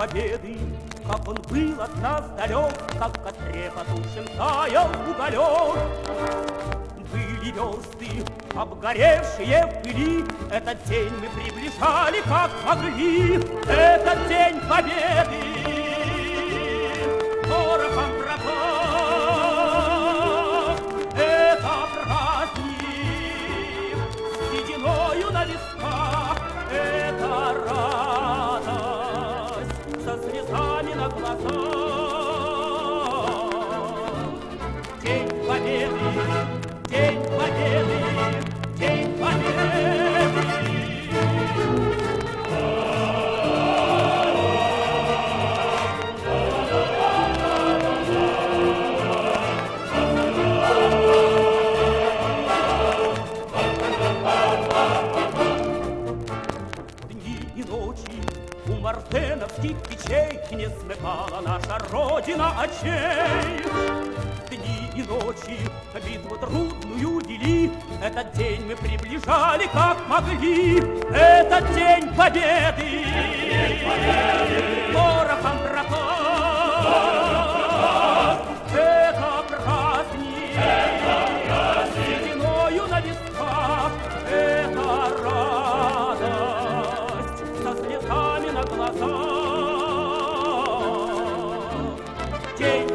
победы, как он был от нас далек, как в костре потушен таял уголек. Были версты, обгоревшие в пыли, этот день мы приближали, как могли. Этот день победы порохом пропах. Это праздник с сединою на висках. Это радость со слезами на глазах. День победы, день победы, день победы. Дни и ночи у мартеновских печей не смыкала наша Родина очей. Дни и ночи битву трудную вели, этот день мы приближали, как могли. Этот день победы порохом пропах. Это праздник сединою на висках. Это радость со слезами на глазах. День